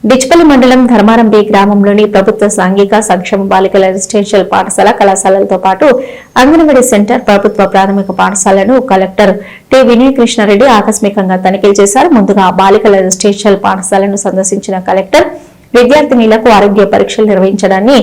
డిచ్పల్లి మండలం ధర్మారం బి గ్రామంలోని ప్రభుత్వ సాంఘిక సంక్షేమ బాలికల రెసిడెన్షియల్ పాఠశాల కళాశాలలతో పాటు అంగన్వాడీ సెంటర్ ప్రభుత్వ ప్రాథమిక పాఠశాలను కలెక్టర్ టి వినయ కృష్ణారెడ్డి ఆకస్మికంగా తనిఖీలు చేశారు. ముందుగా బాలికల రెసిడెన్షియల్ పాఠశాలను సందర్శించిన కలెక్టర్ విద్యార్థినులకు ఆరోగ్య పరీక్షలు నిర్వహించడాన్ని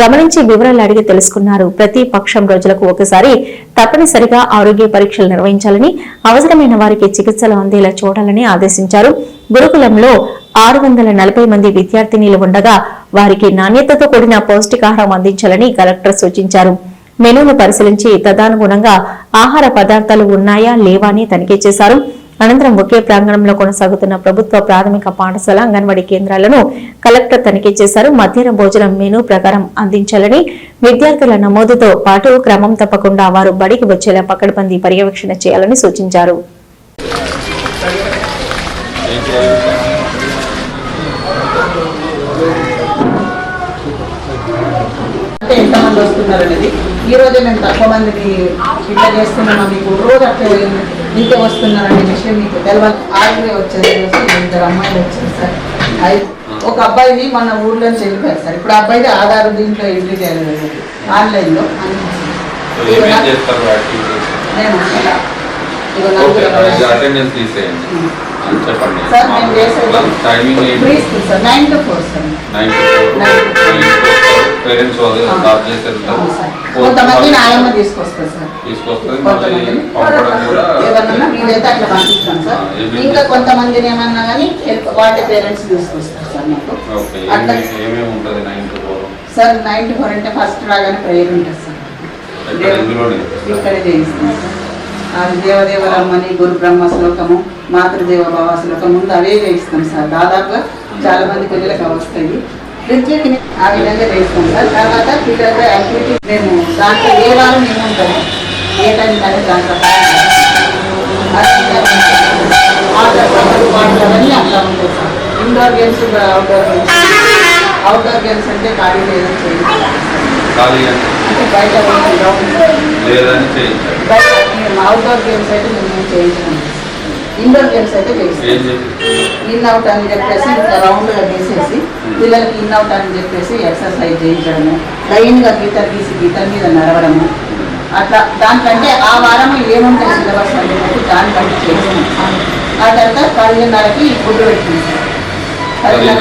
గమనించి వివరాలు అడిగి తెలుసుకున్నారు. ప్రతి పక్షం రోజులకు ఒకసారి తప్పనిసరిగా ఆరోగ్య పరీక్షలు నిర్వహించాలని, అవసరమైన వారికి చికిత్సలు అందేలా చూడాలని ఆదేశించారు. గురుకులంలో 640 మంది విద్యార్థినీలు ఉండగా వారికి నాణ్యతతో కూడిన పౌష్టికాహారం అందించాలని కలెక్టర్ సూచించారు. మెనూను పరిశీలించి తదనుగుణంగా ఆహార పదార్థాలు ఉన్నాయా లేవా అని తనిఖీ చేశారు. అనంతరం ఒకే ప్రాంగణంలో కొనసాగుతున్న ప్రభుత్వ ప్రాథమిక పాఠశాల అంగన్వాడీ కేంద్రాలను కలెక్టర్ తనిఖీ చేశారు. మధ్యాహ్న భోజనం మెనూ ప్రకారం అందించాలని, విద్యార్థుల నమోదుతో పాటు క్రమం తప్పకుండా వారు బడికి వచ్చేలా పకడ్బందీ పర్యవేక్షణ చేయాలని సూచించారు. ఎంతమంది వస్తున్నారు అనేది ఈ రోజే మేము తక్కువ మందిని ఇట్లా చేస్తున్నాము, మీకు రోజు అట్లా మీకే వస్తున్నారనే విషయం మీకు తెలియాలి. ఆరుగురే వచ్చారు, 2 అమ్మాయిలు వచ్చారు సార్. ఒక అబ్బాయిని మన ఊర్లోంచి వెళ్ళిపోయారు సార్. ఇప్పుడు అబ్బాయిది ఆధార్ దీంట్లో ఎంట్రీ చేయాలి ఆన్లైన్లో. సార్ మేము చేసేది 9 to 4 సార్. కొంతమంది నాయమ్మ తీసుకొస్తారు సార్, ఏమన్నా మీరైతే అట్లా పంపిస్తాం సార్. ఇంకా కొంతమందిని ఏమన్నా కానీ వాటి పేరెంట్స్ తీసుకొస్తారు సార్. మాకు అట్లా సార్ 9 to 4 అంటే ఫస్ట్ రాగానే ప్రేయర్ ఉంటుంది సార్. ఇక్కడే చేయిస్తాం సార్. అది దేవదేవరమ్మని, గురు బ్రహ్మ శ్లోకము, మాతృదేవ భావ శ్లోకం ముందు అవే చేయిస్తాం సార్. దాదాపుగా చాలా మంది పిల్లలకు వస్తాయి. ఆ విధంగా చేస్తాం సార్. తర్వాత పిల్లలతో యాక్టివిటీ మేము దాంట్లో ఏ వారం మేము ఉంటాము, ఏ టైం కానీ దాంట్లో అవన్నీ అట్లా ఉంటుంది sir. Indoor games, outdoor games. Outdoor games అంటే ఖాళీ లేదని చేయాలి అంటే బయట అవుట్డోర్ గేమ్స్ అయితే మేము చేయించాము. ఇండోర్ గేమ్స్ అయితే చేస్తాం. ఇన్ అవుట్ అని చెప్పేసి రౌండ్గా వేసేసి పిల్లలకి ఇన్ అవుట్ అని చెప్పేసి ఎక్సర్సైజ్ చేయించడము, లైన్గా గీతలు గీసి గీతల మీద నడవడము, అట్లా దానికంటే ఆ వారం ఏముంటాయి సిలబస్ అని చెప్పి దాన్ని బట్టి చేస్తాం. ఆ తర్వాత 10:30కి గుడ్డు పెట్టింది సార్. 10:30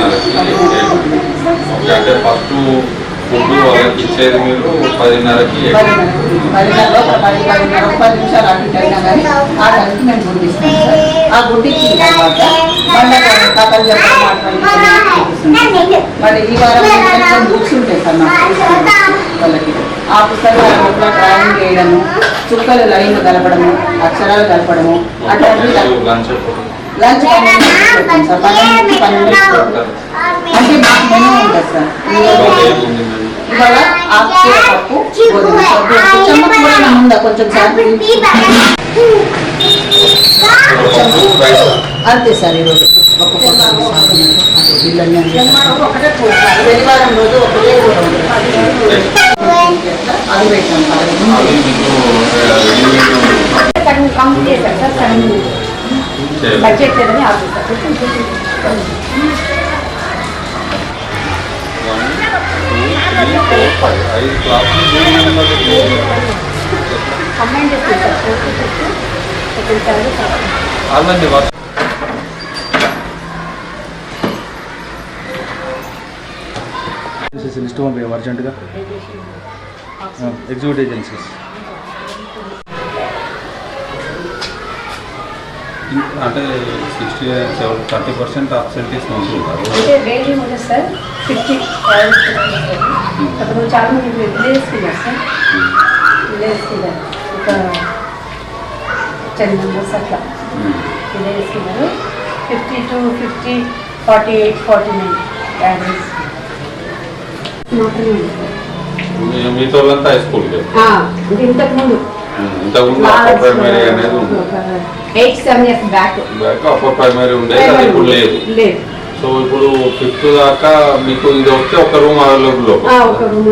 10 నిమిషాలు అటు అయినా కానీ ఆ టైంకి మేము గుడ్డు ఇస్తాం సార్. ఆ గుడ్డు ఇచ్చిన తర్వాత కథలు చెప్పడం మాట్లాడి మరి ఈ వారం బుక్స్ ఉంటాయి సార్ వాళ్ళకి. ఆ పుస్తకాలలో డ్రాయింగ్ వేయడము, చుక్కలు లైన్లు కలపడము, అక్షరాలు కలపడము, అట్లాంటివి లంచ్ సార్. 12 అంటే మాకు మెనూ ఉంటుంది సార్. ఇవాళ ఆకుకూర పప్పు, గోధుమ చెమ్మ ఉందా కొంచెం సార్ అంతే సార్. ఈరోజు శనివారం రోజు ఒకటే కూర ఉంటుంది, అది పెట్టాం బడ్జెట్ లేదని లిస్ట్ పంపేయం అర్జెంటుగా. ఎగ్జిక్యూటివ్ ఏజెన్సీస్ అంటే 30% అబ్సెంటీస్ ఉంటుంటారు. సార్ 50 అప్పుడు చాలా మంది విలేజ్కి వెళ్ళారు సార్. విలేజ్కి వెళ్ళారు ఒక 10 మెంబర్స్ అట్లా విలేజ్కి వెళ్ళారు. 50 to 50, 48, 49 యావరేజ్ మాత్రమే. మీతో హై స్కూల్ ఇంతకుముందు ప్రైమరీ అనేది ఉంది. 8-7 years బ్యాక్ అప్పర్ ప్రైమరీ ఉండేది, అది ఇప్పుడు లేదు. సో ఇప్పుడు 5th దాకా మీకు ఇది వస్తే ఒక రూమ్ అవైలబుల్, ఒక రూమ్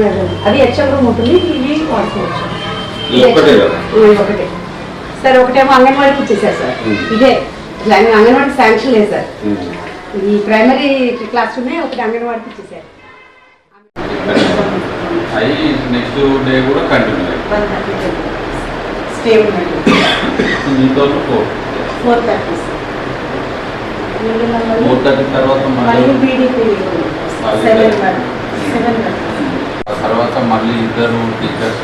అది హెచ్ఎం రూమ్ ఉంటుంది. ఇది వాడుకోవచ్చు. ఒకటే కదా? ఒకటే సార్. ఒకటేమో అంగన్వాడీకి ఇచ్చేసారు సార్. ఇదే అంగన్వాడీ శాంక్షన్ లేదు సార్. ఈ ప్రైమరీ క్లాస్ రూమే ఒకటి అంగన్వాడికి ఇచ్చేసారు. అవి నెక్స్ట్ డే కూడా కంటిన్యూ అయ్యి 1:30 స్టే ఉన్నట్టు మీతో 4:30 4:30 తర్వాత మళ్ళీ బీడీపీ 7 తర్వాత మళ్ళీ ఇద్దరు టీచర్స్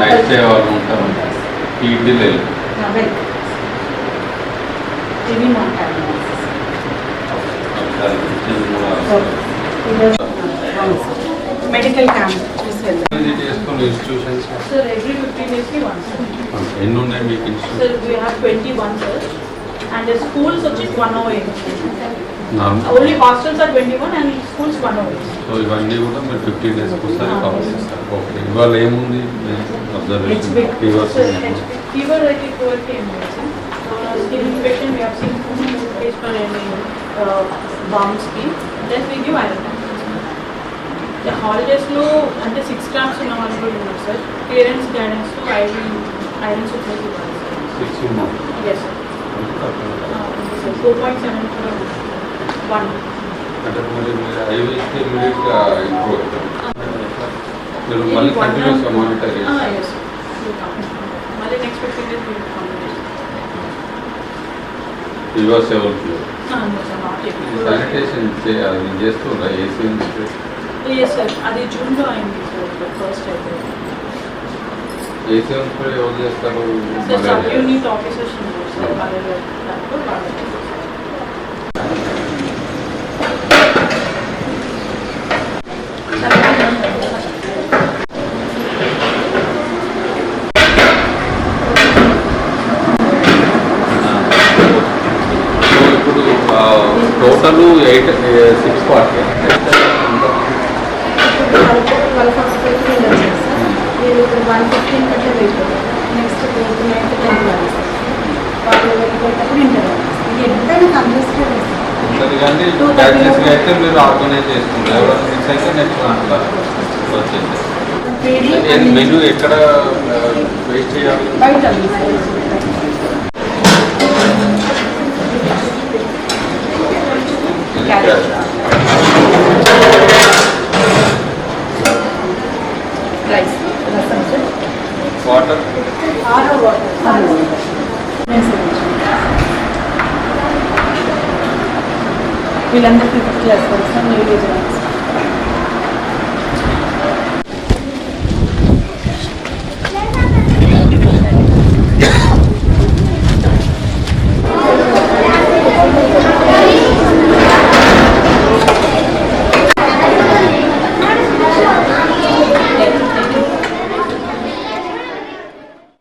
నైట్ డే వాళ్ళు ఉంటారు. పీటీ లేదు టీవీ మాట్లాడాలి. మెడికల్ క్యాంప్ చేసుకున్న institutions Sir, every 15 days we once. ఎన్ని ఉన్నాయి మీకు Sir, institution? we have 21 sir. And the schools which is 108. Normal. Only hostels are 21 and schools 108. So ఇవన్నీ కూడా మీరు 15 డేస్కి ఒకసారి కవర్ చేస్తారు. ఓకే, ఇవాళ ఏముంది observation? Fevers Sir, fever like it over came. Skin infection we have seen case for any bombs skin. Then we give iron. The holidays lo ante 6 grams ఉన్న వాళ్ళు కూడా ఉన్నారు sir. Parents guidance to iron supply ఇవ్వాలి. 6 ఉన్నాం. Yes sir. 4.7 to 1. అంటే మరి మీరు IV ఇస్తే ఇమీడియట్గా ఇంప్రూవ్ అవుతారు. మీరు మళ్ళీ కంటిన్యూస్గా మానిటర్ చేస్తారు. Yes. మళ్ళీ next 15 days we will come. Fevers ఎవరికి No sir, not yet. Sanitation అది చేస్తుందా? ఏసీ Yes sir, అది జూన్లో అయింది సార్ ఫస్ట్ అయితే. ఏసీ కూడా ఎవరు చేస్తారు? సార్ సబ్ యూనిట్ ఆఫీసర్స్ ఉన్నారు సార్ వాళ్ళ దాంట్లో వాళ్ళకి. సో ఇప్పుడు టోటల్ 640. 115 కంటే వెయిట్ నెక్స్ట్ 9 to 10 వాళ్ళు వాళ్ళు వెళ్ళిపోయేటప్పుడు ఇంటర్ ఇది ఎంతైనా కంజెస్టెడ్ ఉంటుంది కానీ ప్రాక్టీస్గా అయితే మీరు ఆర్గనైజ్ చేసుకుంటారు. ఎవరైనా మిక్స్ అయితే నెక్స్ట్ అట్లా వచ్చేసి మెను ఎక్కడ వెయిట్ చేయాలి? బయట రైస్ రసం సార్ వాటర్ ఆరో వాటర్ వీళ్ళందరికీ 50 క్లాస్ సార్ న్యూ ఏజ్